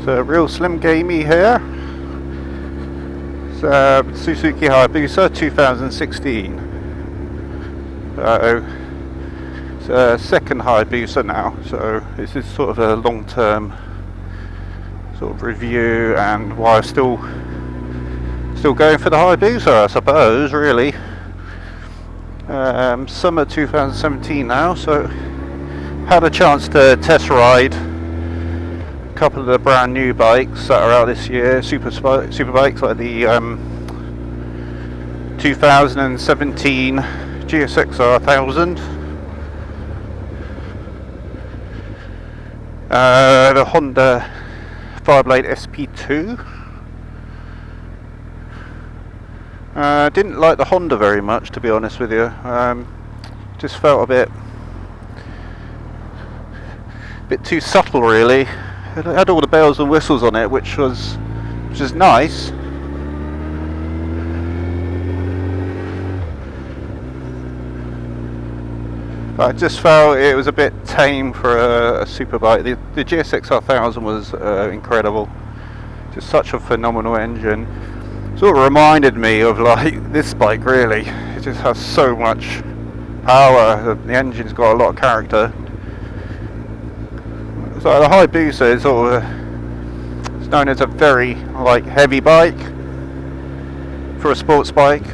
So real slim gamey here. It's Suzuki Hayabusa 2016. It's a second Hayabusa now, so this is sort of a long-term sort of review, and why I'm still going for the Hayabusa, I suppose, really. Summer 2017 now, so had a chance to test ride a couple of the brand new bikes that are out this year, super bikes like the 2017 GSXR 1000, the Honda Fireblade SP2. Didn't like the Honda very much, to be honest with you. Just felt a bit too subtle, really. It had all the bells and whistles on it, which is nice. But I just felt it was a bit tame for a superbike. The GSXR 1000 was incredible. Just such a phenomenal engine. Sort of reminded me of like this bike, really. It just has so much power. The engine's got a lot of character. So the Hayabusa is sort of it's known as a very like heavy bike for a sports bike,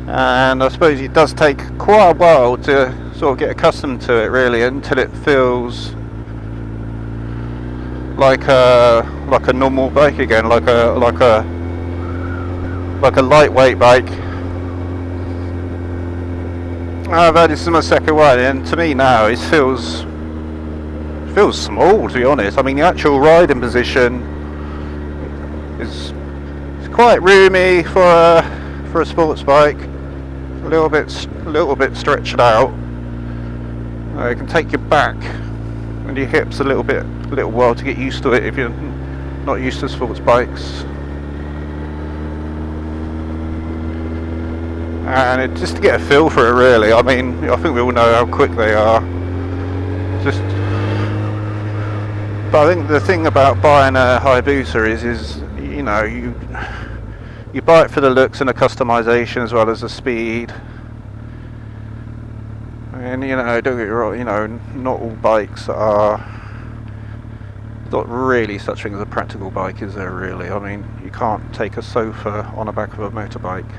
and I suppose it does take quite a while to sort of get accustomed to it, really, until it feels like a normal bike again, like a lightweight bike. I've had this is my second one, and to me now it feels small, to be honest. I mean, the actual riding position is quite roomy for a sports bike. A little bit stretched out. It can take you back and your hips a little while to get used to it if you're not used to sports bikes. And just to get a feel for it, really. I mean, I think we all know how quick they are. But I think the thing about buying a Hayabusa is you know, you buy it for the looks and the customization as well as the speed. And you know, don't get me wrong, you know, not all bikes are. Not really such thing as a practical bike, is there, really? I mean, you can't take a sofa on the back of a motorbike.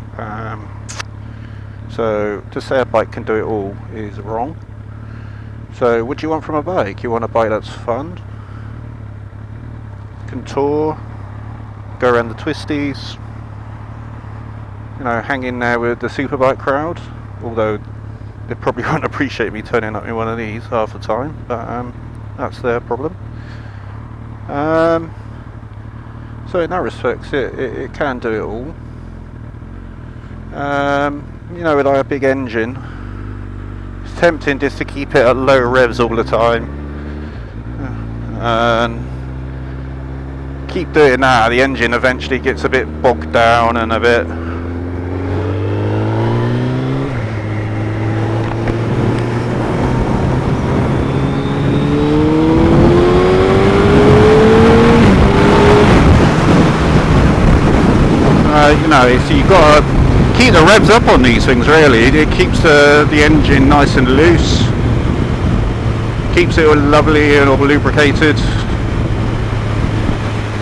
So to say a bike can do it all is wrong. So what do you want from a bike? You want a bike that's fun, can tour, go around the twisties, you know, hang in there with the superbike crowd, although they probably won't appreciate me turning up in one of these half the time, but that's their problem. So in that respect, it can do it all. You know, with like a big engine, it's tempting just to keep it at low revs all the time, and keep doing that. The engine eventually gets a bit bogged down and a bit you know, so you've got to keep the revs up on these things, really. It keeps the engine nice and loose, keeps it all lovely and all lubricated.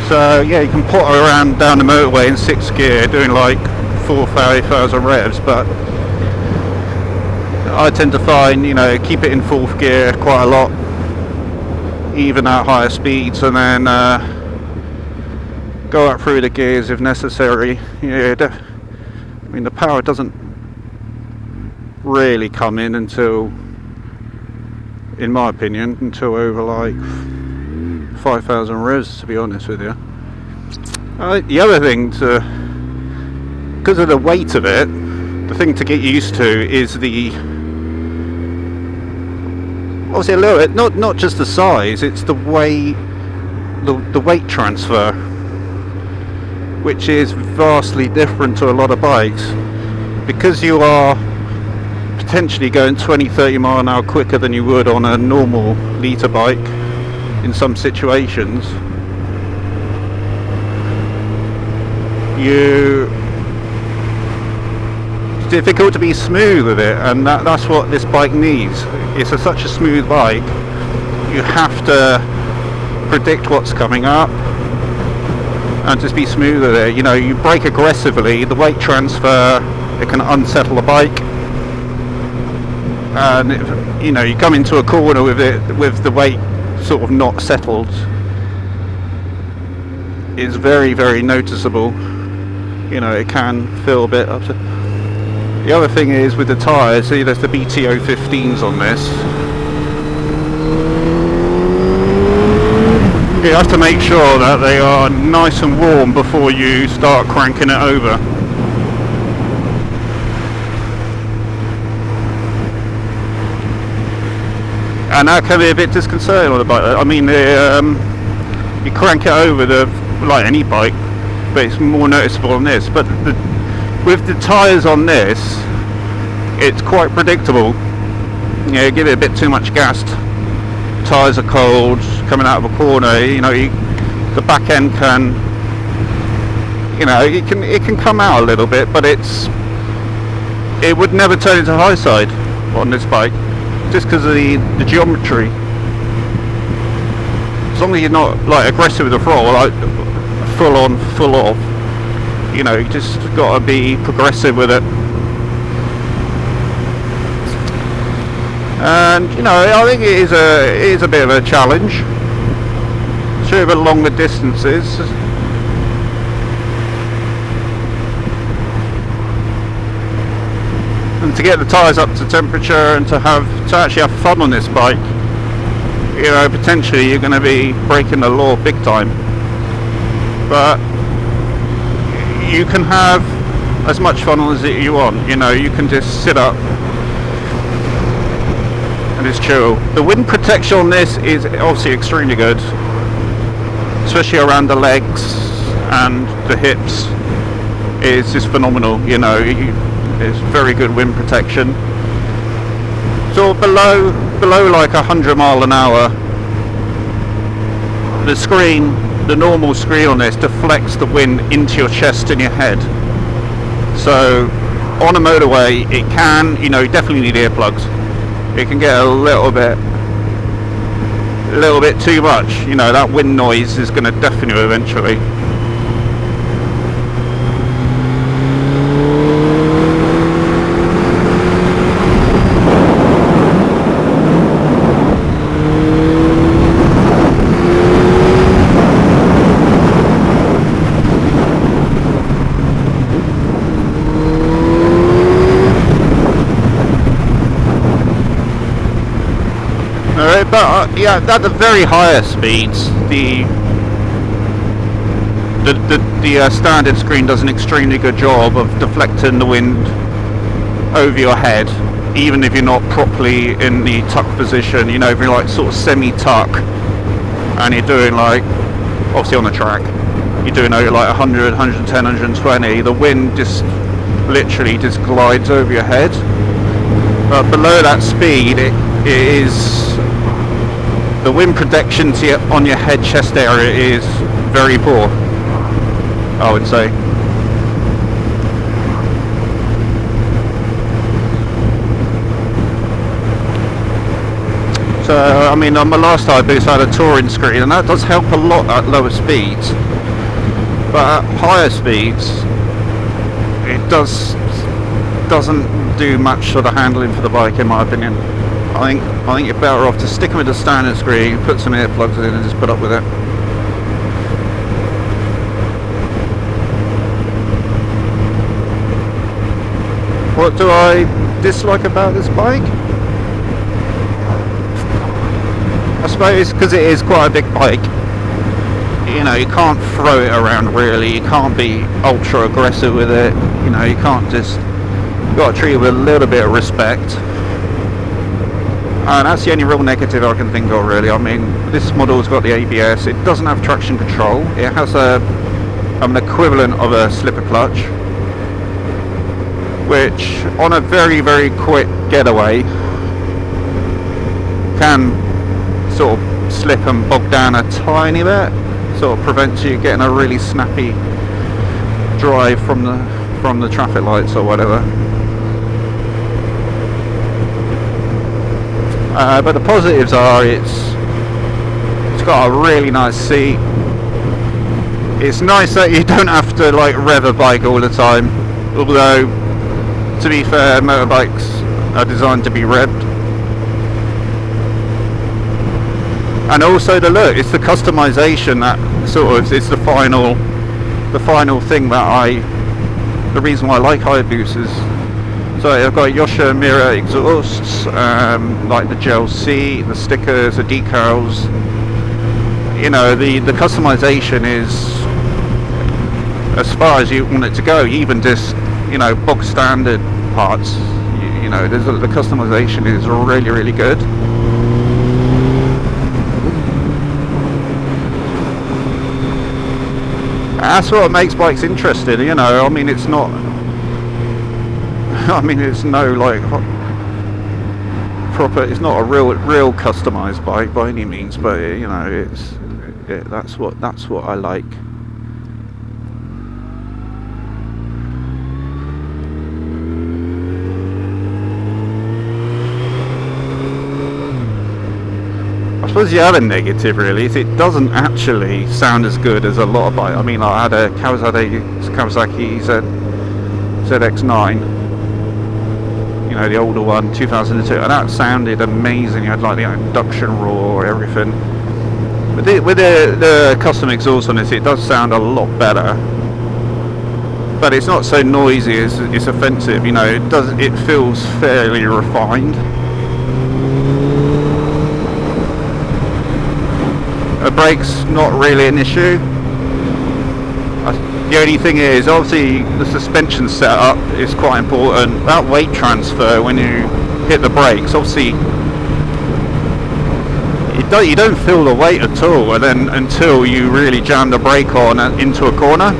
So yeah, you can potter around down the motorway in 6th gear doing like 4,000 or 5,000 revs, but I tend to find, you know, keep it in 4th gear quite a lot, even at higher speeds, and then go up through the gears if necessary. Yeah, I mean, the power doesn't really come in until, in my opinion, until over like 5,000 revs, to be honest with you. The other thing because of the weight of it, the thing to get used to is obviously a little bit, not just the size, it's the weight transfer, which is vastly different to a lot of bikes, because you are potentially going 20-30 mile an hour quicker than you would on a normal litre bike. in some situations. It's difficult to be smooth with it, and that's what this bike needs. It's such a smooth bike. You have to predict what's coming up and just be smooth with it. You know, you brake aggressively, the weight transfer, it can unsettle the bike, and you know, you come into a corner with it with the weight sort of not settled, it's very, very noticeable. You know, it can feel a bit upset. The other thing is with the tyres, see there's the BTO 15s on this. You have to make sure that they are nice and warm before you start cranking it over. And that can be a bit disconcerting on the bike. I mean, you crank it over like any bike, but it's more noticeable on this. But with the tyres on this, it's quite predictable. You know, give it a bit too much gas, tyres are cold, coming out of a corner, you know, the back end can, you know, it can come out a little bit, but it would never turn into high side on this bike, just because of the geometry. As long as you're not like aggressive with the throttle, like full on, full off, you know, you just got to be progressive with it. And you know, I think it is a bit of a challenge, especially over longer distances. And to get the tyres up to temperature and to actually have fun on this bike, you know, potentially you're going to be breaking the law big time. But you can have as much fun as you want. You know, you can just sit up and it's chill. The wind protection on this is obviously extremely good, especially around the legs and the hips. It's just phenomenal. You know, it's very good wind protection. So below like 100 mile an hour, the normal screen on this deflects the wind into your chest and your head. So on a motorway, it can, you know, you definitely need earplugs. It can get a little bit too much. You know, that wind noise is going to deafen you eventually. But yeah, at the very higher speeds, the standard screen does an extremely good job of deflecting the wind over your head, even if you're not properly in the tuck position. You know, if you're like sort of semi-tuck and you're doing like, obviously on the track, you're doing like 100, 110, 120, the wind just literally just glides over your head. But below that speed, it is, the wind protection on your head chest area is very poor, I would say. So I mean, on my last Hayabusa I had a touring screen, and that does help a lot at lower speeds, but at higher speeds it doesn't do much for the handling for the bike, in my opinion. I think you're better off to stick with the standard screen, put some earplugs in and just put up with it. What do I dislike about this bike? I suppose because it is quite a big bike, you know, you can't throw it around really, you can't be ultra aggressive with it, you know, you can't just, you've got to treat it with a little bit of respect. And that's the only real negative I can think of really. I mean, this model's got the ABS, it doesn't have traction control, it has an equivalent of a slipper clutch, which on a very, very quick getaway can sort of slip and bog down a tiny bit, sort of prevents you getting a really snappy drive from the traffic lights or whatever. But the positives are it's got a really nice seat. It's nice that you don't have to like rev a bike all the time, although to be fair, motorbikes are designed to be revved. And also the look, it's the customization that sort of is the final thing that the reason why I like Hayabusas. So I've got Yoshimura exhausts, like the gel seat, the stickers, the decals. You know, the customization is as far as you want it to go. Even just, you know, bog standard parts. You know, the customization is really, really good. That's what makes bikes interesting, you know. I mean, it's not. I mean, it's no like proper. It's not a real customized bike by any means, but you know, that's what I like. I suppose the other negative really is it doesn't actually sound as good as a lot of bikes. I mean, I had a Kawasaki ZX9, you know, the older one, 2002, and that sounded amazing. You had like the induction roar, everything. With the custom exhaust on it does sound a lot better, but it's not so noisy. It's offensive, you know. It feels fairly refined. The brakes not really an issue. The only thing is, obviously, the suspension setup is quite important. That weight transfer when you hit the brakes, obviously, you don't feel the weight at all, and then until you really jam the brake on into a corner,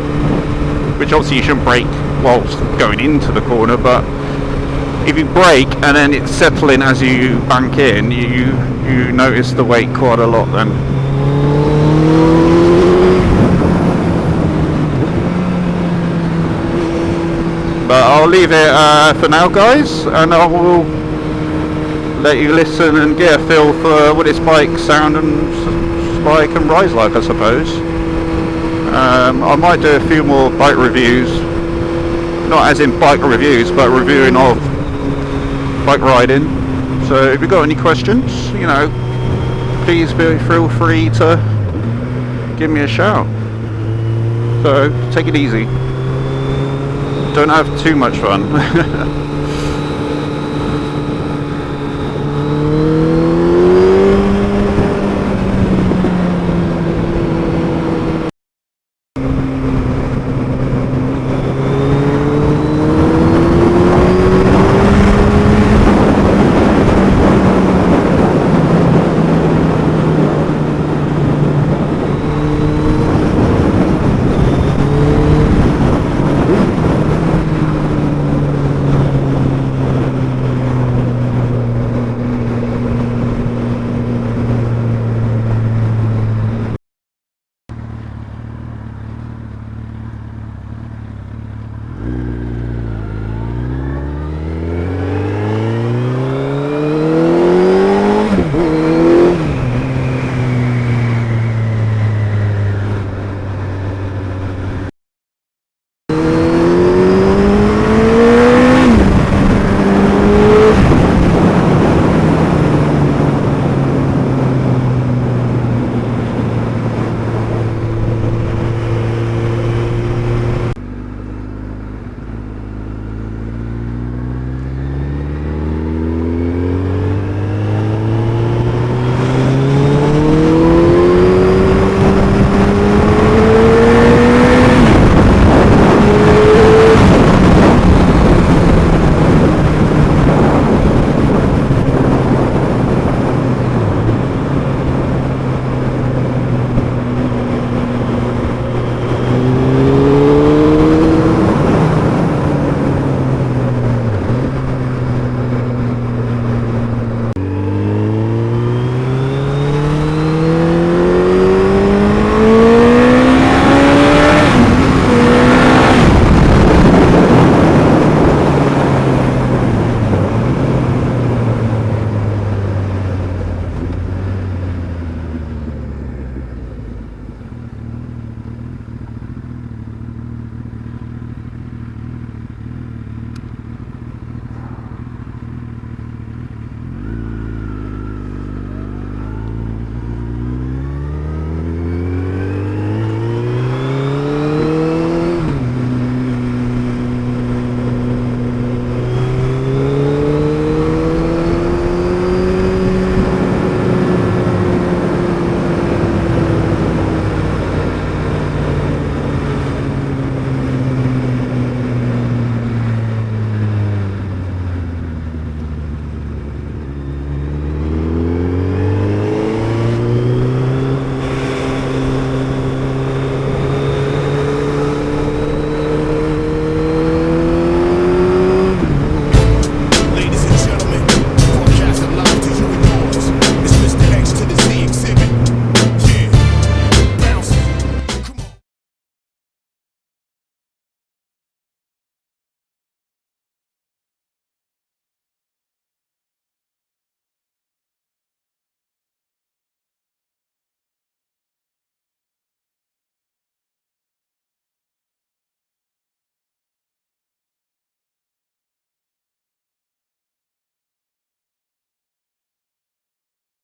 which obviously you shouldn't brake whilst going into the corner. But if you brake and then it's settling as you bank in, you notice the weight quite a lot then. But I'll leave it for now, guys, and I will let you listen and get a feel for what its bike sound and bike and rides like, I suppose. I might do a few more bike reviews, not as in bike reviews, but reviewing of bike riding. So if you've got any questions, you know, please feel free to give me a shout. So take it easy. Don't have too much fun.